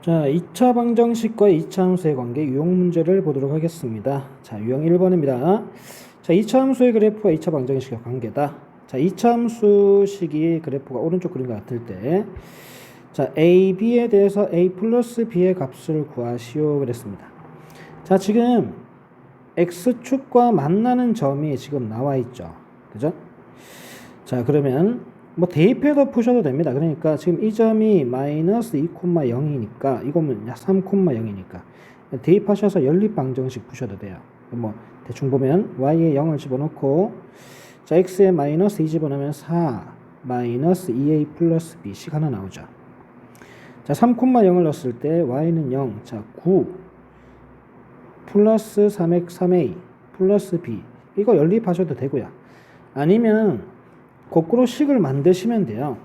자, 2차 방정식과 2차 함수의 관계 유형 문제를 보도록 하겠습니다. 자, 유형 1번입니다. 자, 2차 함수의 그래프와 2차 방정식의 관계다. 자, 2차 함수식이 그래프가 오른쪽 그림 같을 때, 자, a, b에 대해서 a 플러스 b의 값을 구하시오 그랬습니다. 자, 지금 x축과 만나는 점이 지금 나와 있죠. 그죠? 자, 그러면 뭐 대입해서 푸셔도 됩니다. 그러니까 지금 이 점이 마이너스 2,0이니까 이거는 3,0이니까 대입하셔서 연립방정식 푸셔도 돼요. 뭐 대충 보면 y에 0을 집어넣고 자 x에 마이너스 2 집어넣으면 4 마이너스 2a 플러스 b씩 하나 나오죠. 자 3,0을 넣었을 때 y는 0, 자 9 플러스 3a 플러스 b 이거 연립하셔도 되고요. 아니면 거꾸로 식을 만드시면 돼요.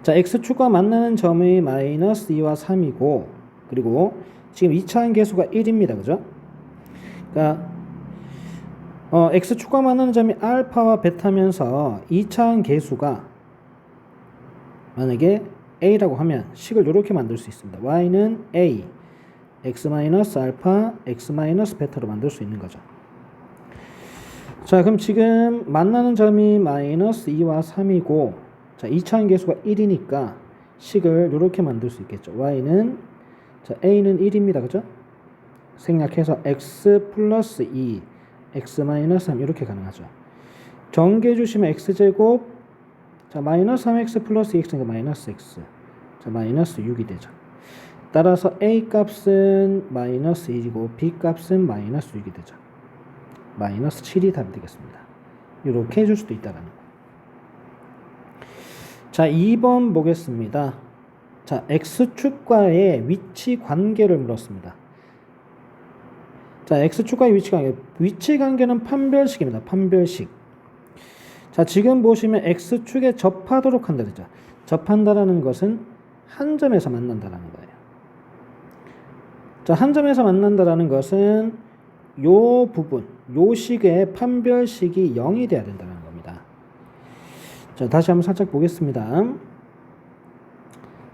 자, x축과 만나는 점이 마이너스 2와 3이고, 그리고 지금 2차항 계수가 1입니다. 그죠? 그러니까, x축과 만나는 점이 알파와 베타면서 2차항 계수가 만약에 a라고 하면 식을 이렇게 만들 수 있습니다. y는 a, x 마이너스 알파, x 마이너스 베타로 만들 수 있는 거죠. 자, 그럼 지금 만나는 점이 마이너스 2와 3이고, 자, 2차항 계수가 1이니까 식을 이렇게 만들 수 있겠죠. y는, 자, a는 1입니다. 그죠? 생략해서 x 플러스 2, x 마이너스 3 이렇게 가능하죠. 전개 주시면 x제곱, 자, 마이너스 3x 플러스 2x니까 마이너스 x, 자, 마이너스 6이 되죠. 따라서 a 값은 마이너스 1이고 b 값은 마이너스 6이 되죠. 마이너스 7이 답이 되겠습니다. 이렇게 해줄 수도 있다라는 거. 자, 2번 보겠습니다. 자, x축과의 위치 관계를 물었습니다. 자, x축과의 위치 관계. 위치 관계는 판별식입니다. 판별식. 자, 지금 보시면 x축에 접하도록 한다 그랬죠. 접한다라는 것은 한 점에서 만난다라는 거예요. 자, 한 점에서 만난다라는 것은 요 부분, 요 식의 판별식이 0이 돼야 된다는 겁니다. 자, 다시 한번 살짝 보겠습니다.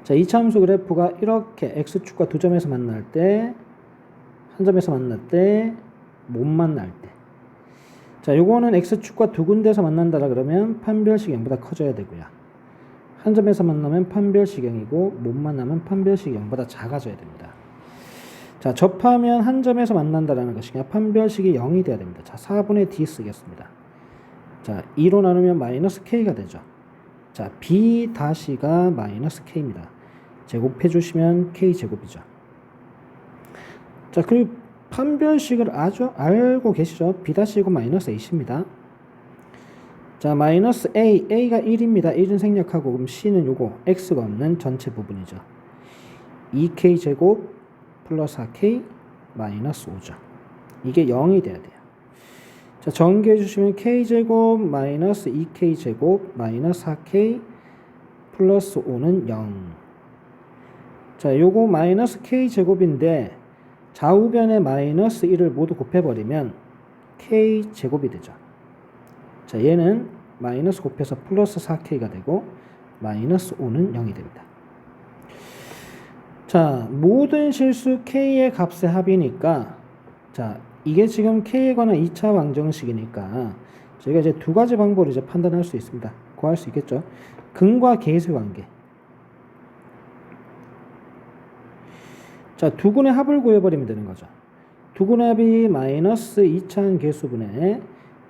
자, 2차 함수 그래프가 이렇게 x축과 두 점에서 만날 때, 한 점에서 만날 때, 못 만날 때. 자, 요거는 x축과 두 군데에서 만난다라 그러면 판별식 0보다 커져야 되고요. 한 점에서 만나면 판별식 0이고, 못 만나면 판별식 0보다 작아져야 됩니다. 자, 접하면 한 점에서 만난다라는 것이 그냥 판별식이 0이 돼야 됩니다. 자, 4분의 d 쓰겠습니다. 자, 2로 나누면 마이너스 k가 되죠. 자, b 다시가 마이너스 k입니다. 제곱해 주시면 k 제곱이죠. 자, 그리고 판별식을 아주 알고 계시죠? b 다시고 마이너스 a입니다. 자, 마이너스 a가 1입니다. 1은 생략하고 그럼 c는 요거 x가 없는 전체 부분이죠. 2k 제곱 플러스 4k 마이너스 5죠. 이게 0이 돼야 돼요. 자, 전개해 주시면 k제곱 마이너스 2k제곱 마이너스 4k 플러스 5는 0. 자, 요거 마이너스 k제곱인데 좌우변에 마이너스 1을 모두 곱해버리면 k제곱이 되죠. 자, 얘는 마이너스 곱해서 플러스 4k가 되고 마이너스 5는 0이 됩니다. 자, 모든 실수 k의 값의 합이니까, 자, 이게 지금 k에 관한 2차 방정식이니까 저희가 이제 두 가지 방법으로 이제 판단할 수 있습니다. 구할 수 있겠죠. 근과 계수 관계. 자, 두 근의 합을 구해버리면 되는 거죠. 두 근의 합이 마이너스 2차항 계수분의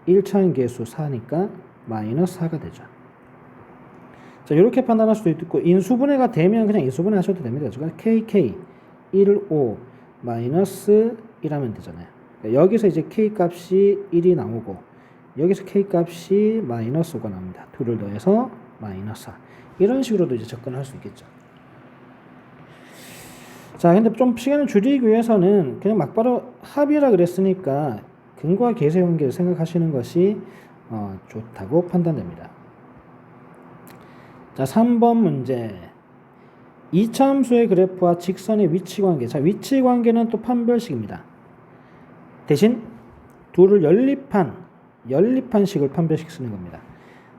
1차항 계수 4니까 마이너스 4가 되죠. 자, 이렇게 판단할 수도 있고, 인수분해가 되면 그냥 인수분해 하셔도 됩니다. 그러니까 kk 1, 5 마이너스 1하면 되잖아요. 그러니까 여기서 이제 k 값이 1이 나오고, 여기서 k 값이 마이너스 5가 나옵니다. 둘을 더해서 마이너스 4. 이런 식으로도 이제 접근할 수 있겠죠. 자, 근데 좀 시간을 줄이기 위해서는 그냥 막바로 합이라 그랬으니까 근과 계수의 관계를 생각하시는 것이 좋다고 판단됩니다. 자, 3번 문제. 2차 함수의 그래프와 직선의 위치 관계. 자, 위치 관계는 또 판별식입니다. 대신 둘을 연립한 식을 판별식 쓰는 겁니다.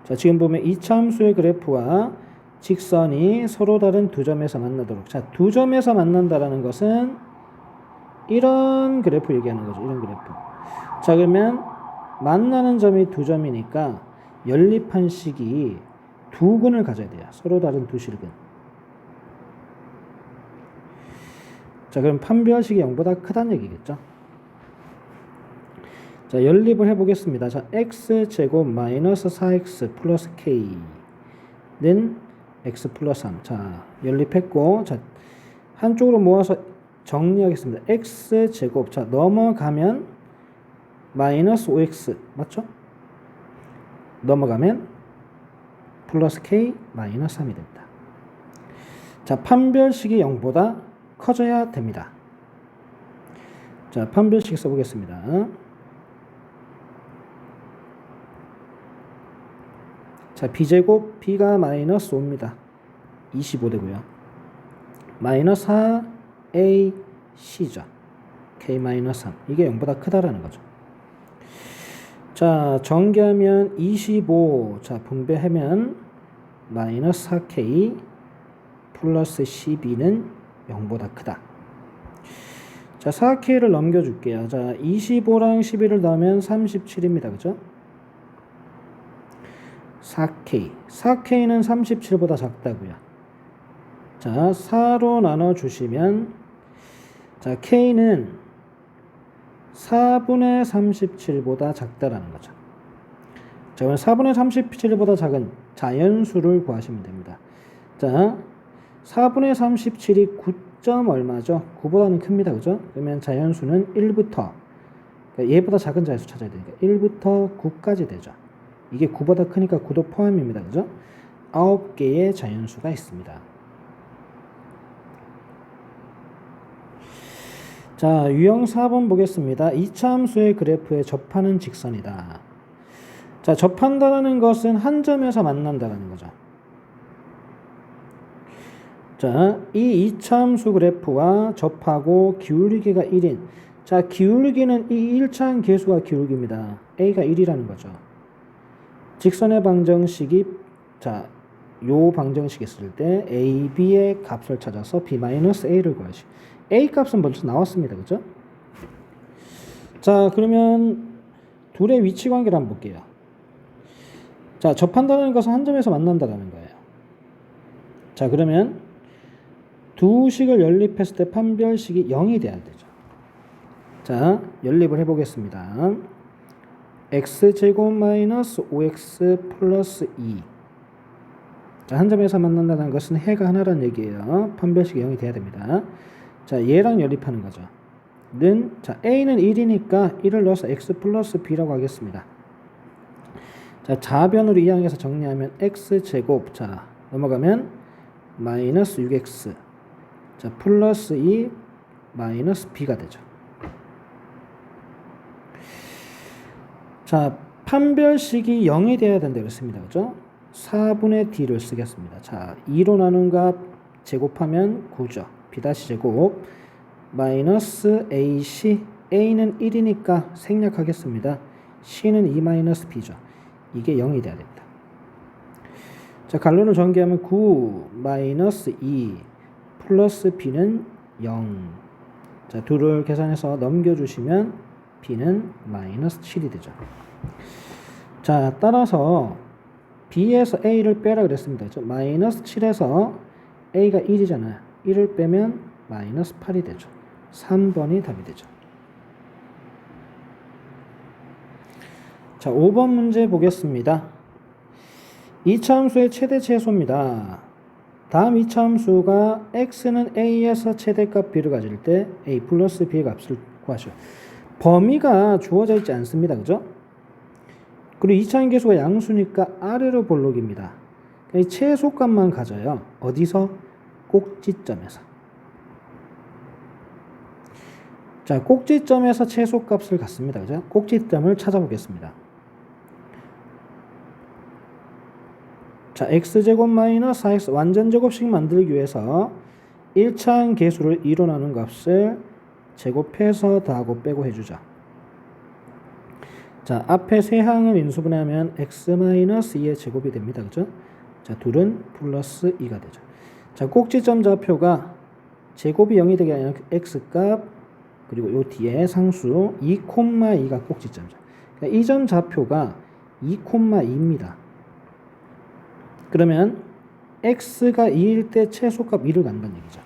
자, 지금 보면 2차 함수의 그래프와 직선이 서로 다른 두 점에서 만나도록. 자, 두 점에서 만난다라는 것은 이런 그래프 얘기하는 거죠. 이런 그래프. 자, 그러면 만나는 점이 두 점이니까 연립한 식이 두 근을 가져야 돼요. 서로 다른 두 실근. 자, 그럼 판별식이 0보다 크다는 얘기겠죠. 자, 연립을 해보겠습니다. 자, x제곱 마이너스 4x 플러스 k는 x 플러스 3. 자, 연립했고, 자, 한쪽으로 모아서 정리하겠습니다. x제곱, 자, 넘어가면 마이너스 5x, 맞죠? 넘어가면 플러스 k 마이너스 3이 됩니다. 자, 판별식이 0보다 커져야 됩니다. 자, 판별식 써보겠습니다. 자, b제곱 b가 마이너스 5입니다. 25 되고요. 마이너스 4a c죠. k 마이너스 3. 이게 0보다 크다라는 거죠. 자, 전개하면 25. 자, 분배하면 마이너스 4k 플러스 12는 0보다 크다. 자, 4k를 넘겨줄게요. 자, 25랑 12를 넣으면 37입니다. 그죠? 4k. 4k는 37보다 작다고요. 자, 4로 나눠주시면, 자, k는 4분의 37보다 작다라는 거죠. 자, 그럼 4분의 37보다 작은 자연수를 구하시면 됩니다. 자, 4분의 37이 9점 얼마죠? 9보다는 큽니다. 그죠? 그러면 자연수는 1부터, 그러니까 얘보다 작은 자연수 찾아야 되니까 1부터 9까지 되죠. 이게 9보다 크니까 9도 포함입니다. 그죠? 9개의 자연수가 있습니다. 자, 유형 4번 보겠습니다. 이차함수의 그래프에 접하는 직선이다. 자, 접한다는 것은 한 점에서 만난다는 거죠. 자, 이 이차함수 그래프와 접하고 기울기가 1인. 자, 기울기는 이 1차함 계수가 기울기입니다. a가 1이라는 거죠. 직선의 방정식이, 자, 요 방정식 있을 때 a, b의 값을 찾아서 b-a를 구하시. a 값은 벌써 나왔습니다. 그죠? 자, 그러면 둘의 위치 관계를 한번 볼게요. 자, 접한다는 것은 한 점에서 만난다는 거예요. 자, 그러면 두 식을 연립했을 때 판별식이 0이 돼야 되죠. 자, 연립을 해보겠습니다. x제곱 마이너스 5x 플러스 2. 자, 한 점에서 만난다는 것은 해가 하나라는 얘기예요. 판별식이 0이 돼야 됩니다. 자, 얘랑 연립하는 거죠. 자, a는 1이니까 1을 넣어서 x 플러스 b라고 하겠습니다. 자, 좌변으로 이항해서 정리하면 x제곱, 자, 넘어가면 마이너스 6x, 자, 플러스 2 마이너스 b가 되죠. 자, 판별식이 0이 되어야 된다고 그랬습니다. 그죠? 4분의 d를 쓰겠습니다. 자, 2로 나눈 값 제곱하면 9죠. b-제곱 마이너스 ac, a는 1이니까 생략하겠습니다. c는 2 마이너스 b죠. 이게 0이 돼야 됩니다. 자, 갈론을 전개하면 9 마이너스 2 플러스 b는 0. 자, 둘을 계산해서 넘겨주시면 b는 마이너스 7이 되죠. 자, 따라서 b에서 a를 빼라 그랬습니다. 마이너스 7에서 a가 1이잖아요. 1을 빼면 마이너스 8이 되죠. 3번이 답이 되죠. 자, 5번 문제 보겠습니다. 이차함수의 최대 최소입니다. 다음 이차함수가 x는 a에서 최대값 b를 가질 때 a 플러스 b의 값을 구하시오. 범위가 주어져 있지 않습니다. 그죠? 그리고 이차함 계수가 양수니까 아래로 볼록입니다. 이 최소값만 가져요. 어디서? 꼭지점에서. 자, 꼭지점에서 최소값을 갖습니다. 그죠? 꼭지점을 찾아보겠습니다. 자, x제곱 마이너스 4x 완전 제곱식 만들기 위해서 1차항 계수를 2로 나눈 값을 제곱해서 더하고 빼고 해주자. 자, 앞에 세 항을 인수분해하면 x 마이너스 2의 제곱이 됩니다. 그죠? 자, 둘은 플러스 2가 되죠. 자, 꼭지점 좌표가 제곱이 0이 되게 하는 x값 그리고 요 뒤에 상수 2,2가 꼭지점이죠. 그러니까 이 점 좌표가 2,2입니다. 그러면 x가 2일 때 최소값 2를 간다는 얘기죠.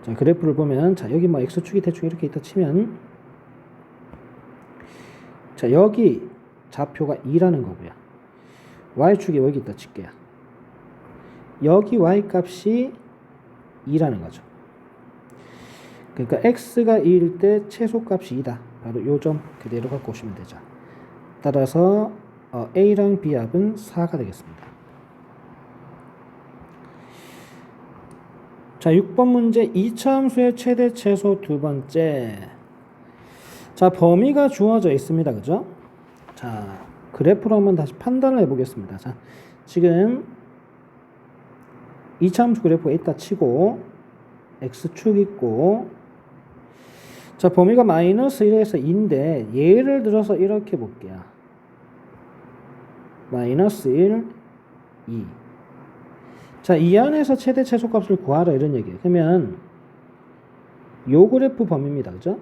자, 그래프를 보면 자, 여기 뭐 x축이 대충 이렇게 있다 치면 자, 여기 좌표가 2라는 거고요. y축이 여기 있다 칠게요. 여기 y값이 2라는 거죠. 그러니까 x가 2일 때 최소값이 2다. 바로 요 점 그대로 갖고 오시면 되죠. 따라서 a랑 b 합은 4가 되겠습니다. 자, 6번 문제 2차 함수의 최대 최소 두 번째. 자, 범위가 주어져 있습니다. 그죠? 자, 그래프로 한번 다시 판단을 해보겠습니다. 자, 지금 2차 함수 그래프가 있다 치고 x축 있고 자, 범위가 마이너스 1에서 2인데 예를 들어서 이렇게 볼게요. 마이너스 1, 2. 자, 이 안에서 최대 최소값을 구하라 이런 얘기예요. 그러면 요 그래프 범위입니다. 그죠?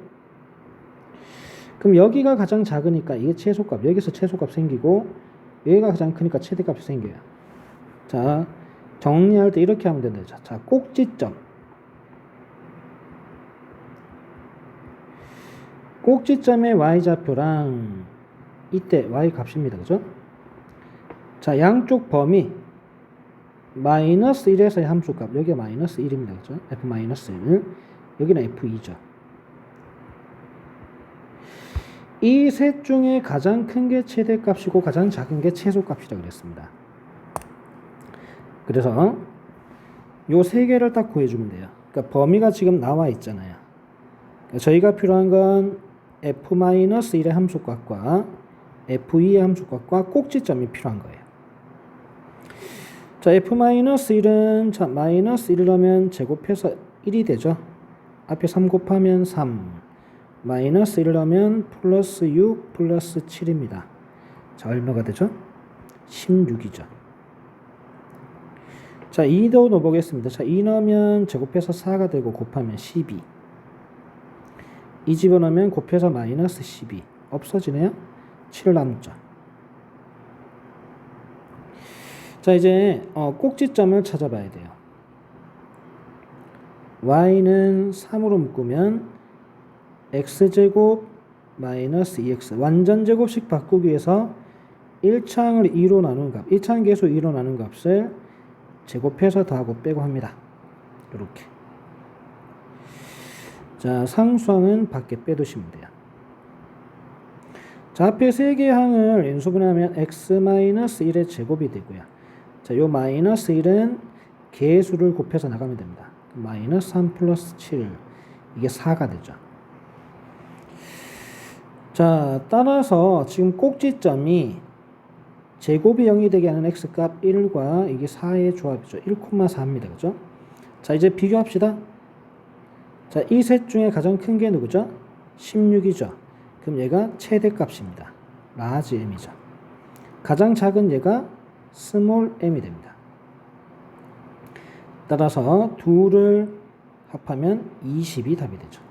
그럼 여기가 가장 작으니까 이게 최소값, 여기서 최소값 생기고 여기가 가장 크니까 최대값이 생겨요. 자, 정리할 때 이렇게 하면 된다. 자, 꼭지점. 꼭지점의 y좌표랑 이때 y 값입니다. 그죠? 자, 양쪽 범위 마이너스 1에서의 함수값 여기가 마이너스 1입니다. 그죠? f 마이너스 1 여기는 f2죠. 이 셋 중에 가장 큰 게 최대값이고 가장 작은 게 최소값이라고 그랬습니다. 그래서 요 세 개를 딱 구해주면 돼요. 그러니까 범위가 지금 나와 있잖아요. 그러니까 저희가 필요한 건 f-1의 함수값과 f2의 함수값과 꼭지점이 필요한 거예요. 자, f-1은 자, 마이너스 1이라면 제곱해서 1이 되죠. 앞에 3 곱하면 3. 마이너스 1이라면 플러스 6 플러스 7입니다. 자, 얼마가 되죠? 16이죠. 자, 2도 넣어보겠습니다. 자, 2 넣으면 제곱해서 4가 되고 곱하면 12. 2 집어넣으면 곱해서 마이너스 12. 없어지네요. 7 남죠. 자, 이제 꼭지점을 찾아봐야 돼요. y는 3으로 묶으면 x제곱 마이너스 2x 완전 제곱식 바꾸기 위해서 1차항을 2로 나눈 값 1차항 계수 2로 나눈 값을 제곱해서 더하고 빼고 합니다. 이렇게. 자, 상수항은 밖에 빼두시면 돼요. 자, 앞에 세 개의 항을 인수분해하면 x-1의 제곱이 되고요. 자, 요 마이너스 1은 개수를 곱해서 나가면 됩니다. 마이너스 3 플러스 7 이게 4가 되죠. 자, 따라서 지금 꼭지점이 제곱이 0이 되게 하는 x값 1과 이게 4의 조합이죠. 1,4입니다. 그죠? 자, 이제 비교합시다. 자, 이 셋 중에 가장 큰 게 누구죠? 16이죠. 그럼 얘가 최대값입니다. 라지 m이죠. 가장 작은 얘가 스몰 m이 됩니다. 따라서 둘을 합하면 20이 답이 되죠.